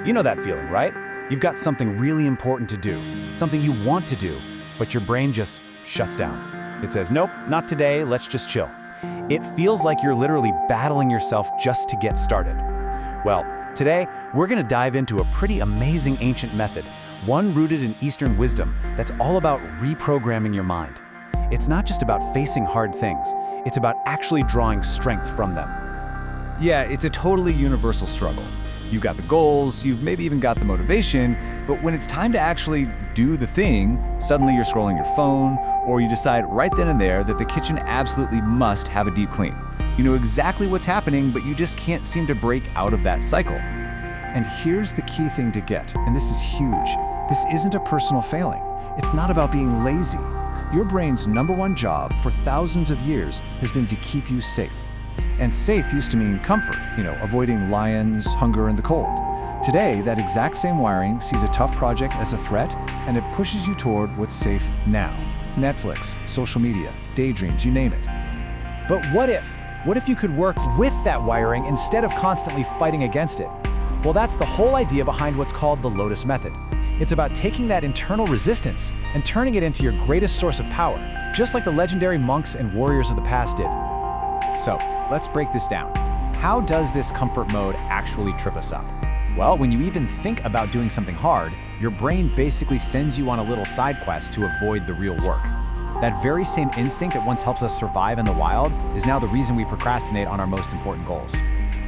You know that feeling, right? You've got something really important to do, something you want to do, but your brain just shuts down. It says, nope, not today, let's just chill. It feels like you're literally battling yourself just to get started. Well, today, we're gonna dive into a pretty amazing ancient method, one rooted in Eastern wisdom that's all about reprogramming your mind. It's not just about facing hard things, it's about actually drawing strength from them. Yeah, it's a totally universal struggle. You've got the goals, you've maybe even got the motivation, but when it's time to actually do the thing, suddenly you're scrolling your phone, or you decide right then and there that the kitchen absolutely must have a deep clean. You know exactly what's happening, but you just can't seem to break out of that cycle. And here's the key thing to get, and this is huge. This isn't a personal failing. It's not about being lazy. Your brain's #1 job for thousands of years has been to keep you safe. And safe used to mean comfort, avoiding lions, hunger, and the cold. Today, that exact same wiring sees a tough project as a threat, and it pushes you toward what's safe now. Netflix, social media, daydreams, you name it. But what if you could work with that wiring instead of constantly fighting against it? Well, that's the whole idea behind what's called the Lotus Method. It's about taking that internal resistance and turning it into your greatest source of power, just like the legendary monks and warriors of the past did. So, let's break this down. How does this comfort mode actually trip us up? Well, when you even think about doing something hard, your brain basically sends you on a little side quest to avoid the real work. That very same instinct that once helps us survive in the wild is now the reason we procrastinate on our most important goals.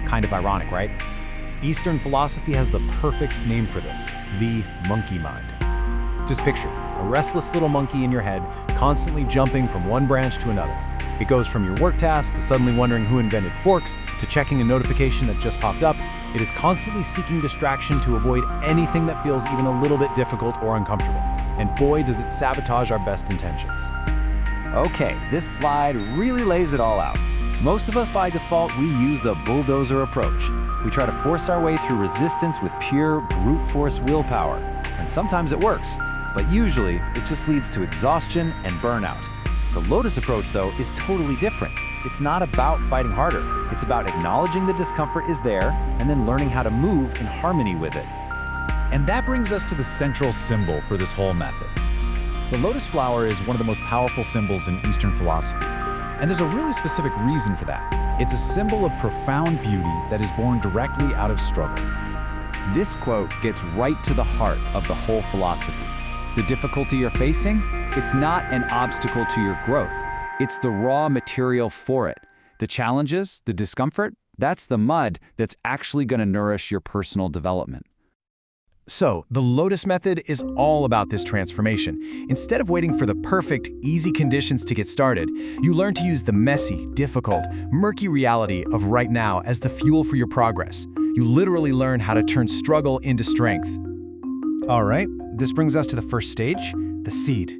Kind of ironic, right? Eastern philosophy has the perfect name for this, the monkey mind. Just picture a restless little monkey in your head, constantly jumping from one branch to another. It goes from your work task to suddenly wondering who invented forks to checking a notification that just popped up. It is constantly seeking distraction to avoid anything that feels even a little bit difficult or uncomfortable. And boy, does it sabotage our best intentions. Okay, this slide really lays it all out. Most of us by default, we use the bulldozer approach. We try to force our way through resistance with pure brute force willpower. And sometimes it works, but usually it just leads to exhaustion and burnout. The Lotus approach, though, is totally different. It's not about fighting harder. It's about acknowledging the discomfort is there and then learning how to move in harmony with it. And that brings us to the central symbol for this whole method. The lotus flower is one of the most powerful symbols in Eastern philosophy. And there's a really specific reason for that. It's a symbol of profound beauty that is born directly out of struggle. This quote gets right to the heart of the whole philosophy. The difficulty you're facing, it's not an obstacle to your growth. It's the raw material for it. The challenges, the discomfort, that's the mud that's actually going to nourish your personal development. So, the Lotus Method is all about this transformation. Instead of waiting for the perfect, easy conditions to get started, you learn to use the messy, difficult, murky reality of right now as the fuel for your progress. You literally learn how to turn struggle into strength. All right, this brings us to the first stage, the seed.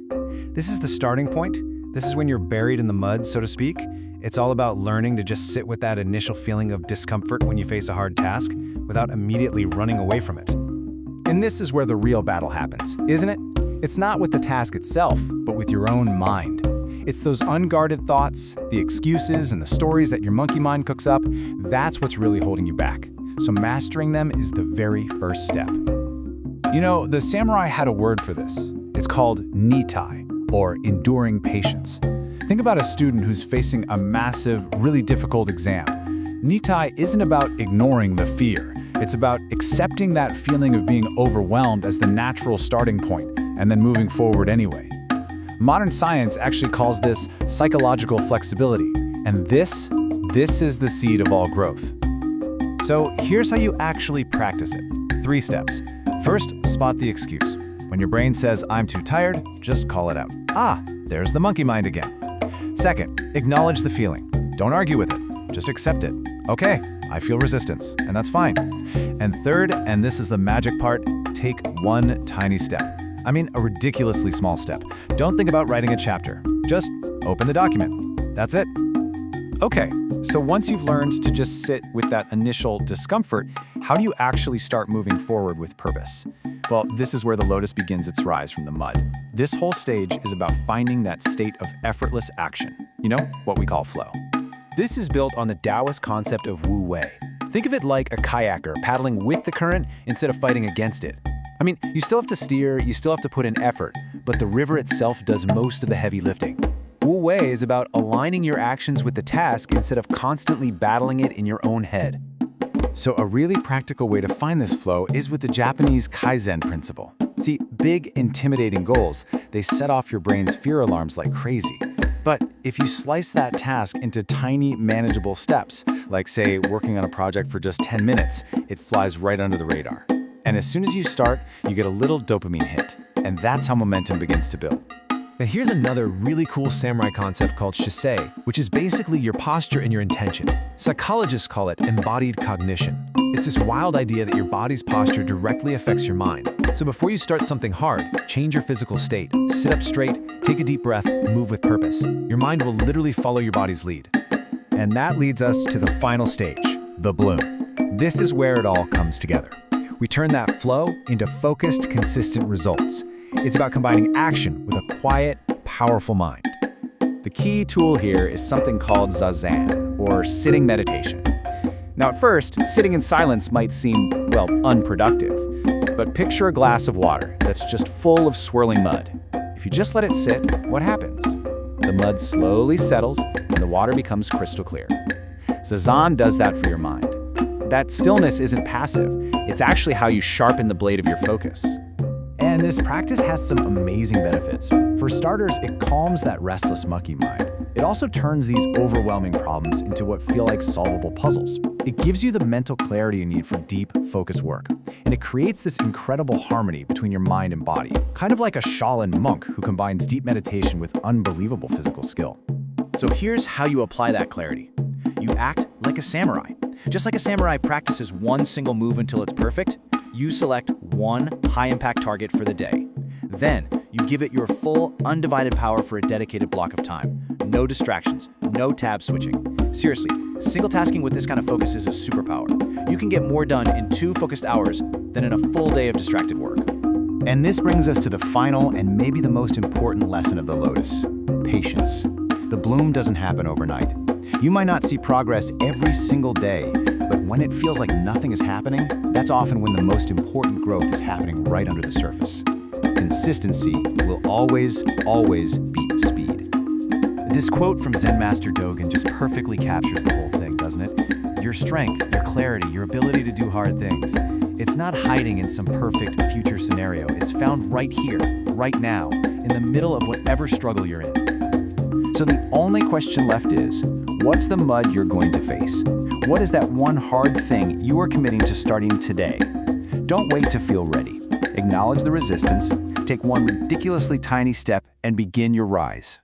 This is the starting point. This is when you're buried in the mud, so to speak. It's all about learning to just sit with that initial feeling of discomfort when you face a hard task without immediately running away from it. And this is where the real battle happens, isn't it? It's not with the task itself, but with your own mind. It's those unguarded thoughts, the excuses, and the stories that your monkey mind cooks up. That's what's really holding you back. So mastering them is the very first step. You know, the samurai had a word for this. It's called Nitai, or enduring patience. Think about a student who's facing a massive, really difficult exam. Nitai isn't about ignoring the fear. It's about accepting that feeling of being overwhelmed as the natural starting point, and then moving forward anyway. Modern science actually calls this psychological flexibility, and this is the seed of all growth. So here's how you actually practice it. 3 steps. First, spot the excuse. When your brain says, I'm too tired, just call it out. Ah, there's the monkey mind again. Second, acknowledge the feeling. Don't argue with it, just accept it. Okay, I feel resistance, and that's fine. And third, and this is the magic part, take one tiny step. I mean, a ridiculously small step. Don't think about writing a chapter. Just open the document. That's it. Okay, so once you've learned to just sit with that initial discomfort, how do you actually start moving forward with purpose? Well, this is where the lotus begins its rise from the mud. This whole stage is about finding that state of effortless action. You know, what we call flow. This is built on the Taoist concept of Wu Wei. Think of it like a kayaker paddling with the current instead of fighting against it. I mean, you still have to steer, you still have to put in effort, but the river itself does most of the heavy lifting. Wu Wei is about aligning your actions with the task instead of constantly battling it in your own head. So a really practical way to find this flow is with the Japanese Kaizen principle. See, big, intimidating goals, they set off your brain's fear alarms like crazy. But if you slice that task into tiny, manageable steps, like say working on a project for just 10 minutes, it flies right under the radar. And as soon as you start, you get a little dopamine hit. And that's how momentum begins to build. Now here's another really cool samurai concept called shisei, which is basically your posture and your intention. Psychologists call it embodied cognition. It's this wild idea that your body's posture directly affects your mind. So before you start something hard, change your physical state. Sit up straight, take a deep breath, move with purpose. Your mind will literally follow your body's lead. And that leads us to the final stage, the bloom. This is where it all comes together. We turn that flow into focused, consistent results. It's about combining action with a quiet, powerful mind. The key tool here is something called Zazen, or sitting meditation. Now at first, sitting in silence might seem, well, unproductive. But picture a glass of water that's just full of swirling mud. If you just let it sit, what happens? The mud slowly settles and the water becomes crystal clear. Zazen does that for your mind. That stillness isn't passive. It's actually how you sharpen the blade of your focus. And this practice has some amazing benefits. For starters, it calms that restless monkey mind. It also turns these overwhelming problems into what feel like solvable puzzles. It gives you the mental clarity you need for deep, focused work. And it creates this incredible harmony between your mind and body, kind of like a Shaolin monk who combines deep meditation with unbelievable physical skill. So here's how you apply that clarity. You act like a samurai. Just like a samurai practices one single move until it's perfect, you select one high-impact target for the day. Then, you give it your full, undivided power for a dedicated block of time. No distractions, no tab switching. Seriously, single tasking with this kind of focus is a superpower. You can get more done in 2 focused hours than in a full day of distracted work. And this brings us to the final and maybe the most important lesson of the Lotus: patience. The bloom doesn't happen overnight. You might not see progress every single day, but when it feels like nothing is happening, that's often when the most important growth is happening right under the surface. Consistency will always beat speed. This quote from Zen Master Dogen just perfectly captures the whole thing, doesn't it? Your strength, your clarity, your ability to do hard things. It's not hiding in some perfect future scenario. It's found right here, right now, in the middle of whatever struggle you're in. So the only question left is, what's the mud you're going to face? What is that one hard thing you are committing to starting today? Don't wait to feel ready. Acknowledge the resistance, take one ridiculously tiny step, and begin your rise.